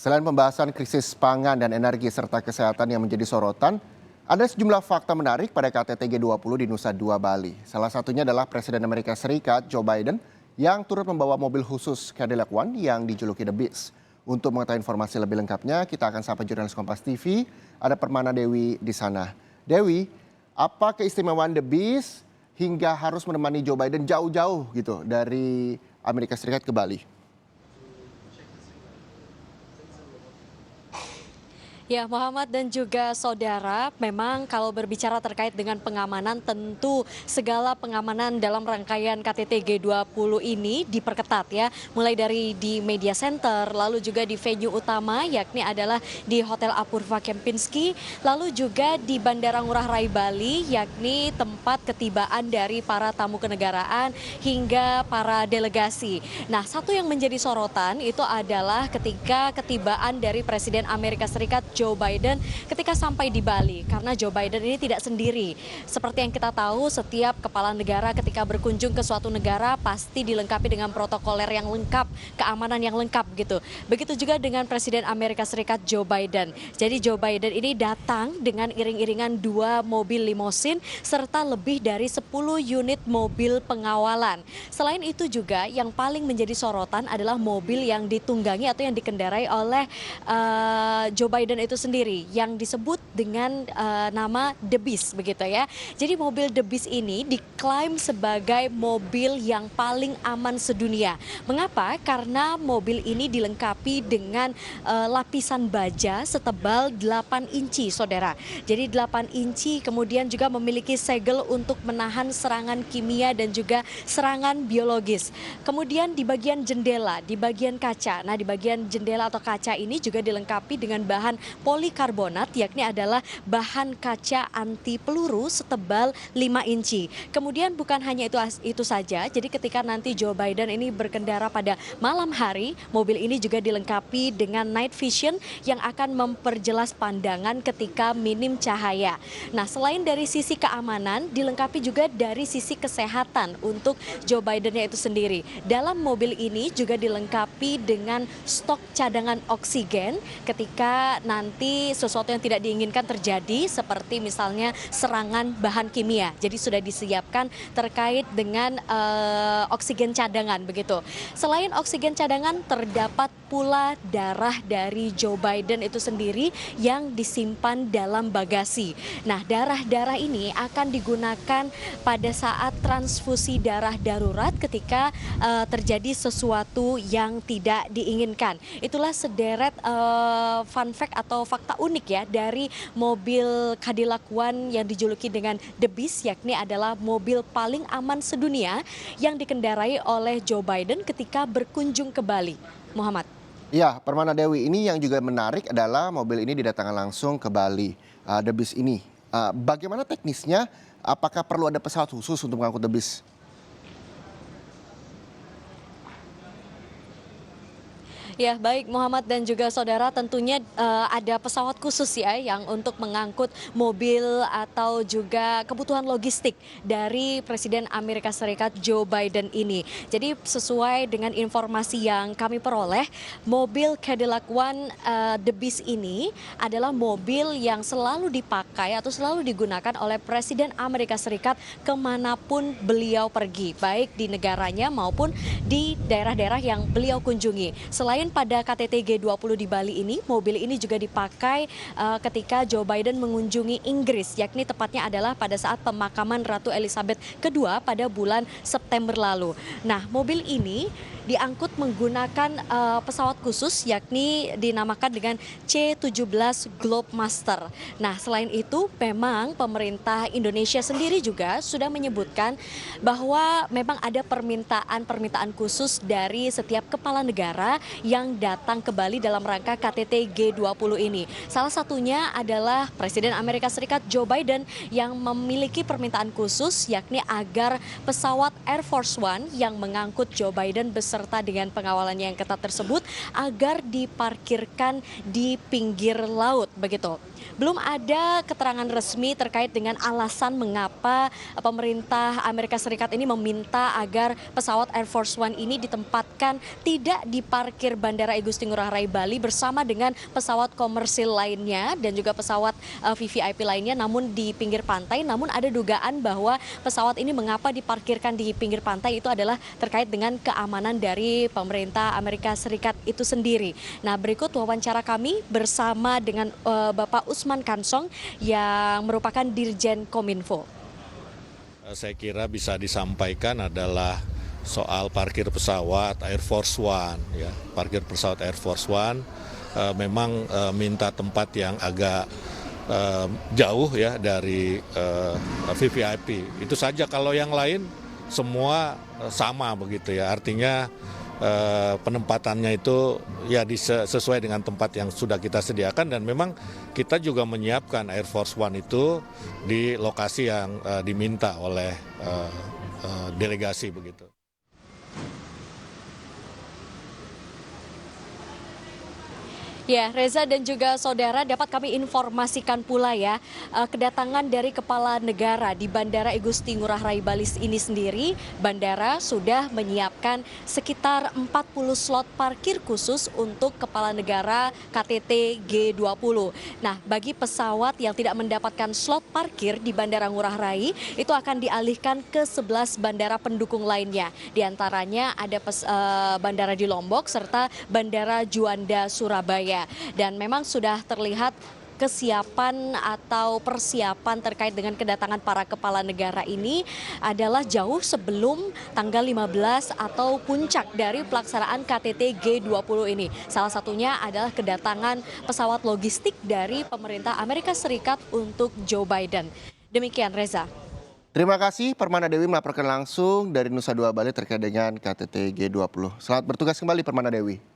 Selain pembahasan krisis pangan dan energi serta kesehatan yang menjadi sorotan, ada sejumlah fakta menarik pada KTT G20 di Nusa Dua, Bali. Salah satunya adalah Presiden Amerika Serikat Joe Biden yang turut membawa mobil khusus Cadillac One yang dijuluki The Beast. Untuk mengetahui informasi lebih lengkapnya, kita akan sapa jurnalis Kompas TV, ada Permana Dewi di sana. Dewi, apa keistimewaan The Beast hingga harus menemani Joe Biden jauh-jauh gitu dari Amerika Serikat ke Bali? Ya, Muhammad dan juga saudara, memang kalau berbicara terkait dengan pengamanan, tentu segala pengamanan dalam rangkaian KTT G20 ini diperketat ya. Mulai dari di media center, lalu juga di venue utama, yakni adalah di Hotel Apurva Kempinski, lalu juga di Bandara Ngurah Rai Bali, yakni tempat ketibaan dari para tamu kenegaraan hingga para delegasi. Nah, satu yang menjadi sorotan itu adalah ketika ketibaan dari Presiden Amerika Serikat Joe Biden ketika sampai di Bali, karena Joe Biden ini tidak sendiri. Seperti yang kita tahu, setiap kepala negara ketika berkunjung ke suatu negara pasti dilengkapi dengan protokoler yang lengkap, keamanan yang lengkap gitu. Begitu juga dengan Presiden Amerika Serikat Joe Biden. Jadi Joe Biden ini datang dengan iring-iringan 2 mobil limosin serta lebih dari 10 unit mobil pengawalan. Selain itu juga yang paling menjadi sorotan adalah mobil yang ditunggangi atau yang dikendarai oleh Joe Biden itu sendiri yang disebut dengan nama The Beast begitu ya. Jadi mobil The Beast ini diklaim sebagai mobil yang paling aman sedunia. Mengapa? Karena mobil ini dilengkapi dengan lapisan baja setebal 8 inci, saudara. Jadi 8 inci, kemudian juga memiliki segel untuk menahan serangan kimia dan juga serangan biologis. Kemudian di bagian jendela, di bagian kaca. Nah, di bagian jendela atau kaca ini juga dilengkapi dengan bahan polikarbonat, yakni adalah bahan kaca anti peluru setebal 5 inci. Kemudian bukan hanya itu saja, jadi ketika nanti Joe Biden ini berkendara pada malam hari, mobil ini juga dilengkapi dengan night vision yang akan memperjelas pandangan ketika minim cahaya. Nah, selain dari sisi keamanan, dilengkapi juga dari sisi kesehatan untuk Joe Biden-nya itu sendiri. Dalam mobil ini juga dilengkapi dengan stok cadangan oksigen ketika nanti sesuatu yang tidak diinginkan terjadi, seperti misalnya serangan bahan kimia. Jadi sudah disiapkan terkait dengan oksigen cadangan begitu. Selain oksigen cadangan, terdapat pula darah dari Joe Biden itu sendiri yang disimpan dalam bagasi. Nah, darah-darah ini akan digunakan pada saat transfusi darah darurat ketika terjadi sesuatu yang tidak diinginkan. Itulah sederet fun fact atau fakta unik ya dari mobil Cadillac One yang dijuluki dengan The Beast, yakni adalah mobil paling aman sedunia yang dikendarai oleh Joe Biden ketika berkunjung ke Bali. Muhammad. Ya, Permana Dewi, ini yang juga menarik adalah mobil ini didatangkan langsung ke Bali, The Beast ini. Bagaimana teknisnya? Apakah perlu ada pesawat khusus untuk mengangkut The Beast? Ya, baik Muhammad dan juga saudara, tentunya ada pesawat khusus ya yang untuk mengangkut mobil atau juga kebutuhan logistik dari Presiden Amerika Serikat Joe Biden ini. Jadi sesuai dengan informasi yang kami peroleh, mobil Cadillac One The Beast ini adalah mobil yang selalu dipakai atau selalu digunakan oleh Presiden Amerika Serikat kemanapun beliau pergi, baik di negaranya maupun di daerah-daerah yang beliau kunjungi. Selain pada KTT G20 di Bali ini, mobil ini juga dipakai ketika Joe Biden mengunjungi Inggris, yakni tepatnya adalah pada saat pemakaman Ratu Elizabeth II pada bulan September lalu. Nah, mobil ini diangkut menggunakan pesawat khusus, yakni dinamakan dengan C-17 Globemaster. Nah, selain itu memang pemerintah Indonesia sendiri juga sudah menyebutkan bahwa memang ada permintaan khusus dari setiap kepala negara yang datang ke Bali dalam rangka KTT G20 ini. Salah satunya adalah Presiden Amerika Serikat Joe Biden yang memiliki permintaan khusus, yakni agar pesawat Air Force One yang mengangkut Joe Biden beserta dengan pengawalannya yang ketat tersebut agar diparkirkan di pinggir laut begitu. Belum ada keterangan resmi terkait dengan alasan mengapa pemerintah Amerika Serikat ini meminta agar pesawat Air Force One ini ditempatkan tidak di parkir Bandara Igusti Ngurah Rai Bali bersama dengan pesawat komersil lainnya dan juga pesawat VVIP lainnya, namun di pinggir pantai. Namun ada dugaan bahwa pesawat ini mengapa diparkirkan di pinggir pantai itu adalah terkait dengan keamanan dari pemerintah Amerika Serikat itu sendiri. Nah, berikut wawancara kami bersama dengan Bapak Usman Kansong yang merupakan Dirjen Kominfo. Saya kira bisa disampaikan adalah soal parkir pesawat Air Force One, ya. Parkir pesawat Air Force One memang minta tempat yang agak jauh ya dari VVIP. Itu saja, kalau yang lain semua sama begitu ya. Artinya penempatannya itu ya sesuai dengan tempat yang sudah kita sediakan, dan memang kita juga menyiapkan Air Force One itu di lokasi yang diminta oleh delegasi begitu. Ya, Reza dan juga saudara, dapat kami informasikan pula ya, kedatangan dari kepala negara di Bandara Igusti Ngurah Rai Bali ini sendiri, bandara sudah menyiapkan sekitar 40 slot parkir khusus untuk kepala negara KTT G20. Nah, bagi pesawat yang tidak mendapatkan slot parkir di Bandara Ngurah Rai, itu akan dialihkan ke 11 bandara pendukung lainnya. Di antaranya ada bandara di Lombok serta Bandara Juanda Surabaya. Dan memang sudah terlihat kesiapan atau persiapan terkait dengan kedatangan para kepala negara ini adalah jauh sebelum tanggal 15 atau puncak dari pelaksanaan KTT G20 ini. Salah satunya adalah kedatangan pesawat logistik dari pemerintah Amerika Serikat untuk Joe Biden. Demikian, Reza. Terima kasih Permana Dewi melaporkan langsung dari Nusa Dua Bali terkait dengan KTT G20. Selamat bertugas kembali Permana Dewi.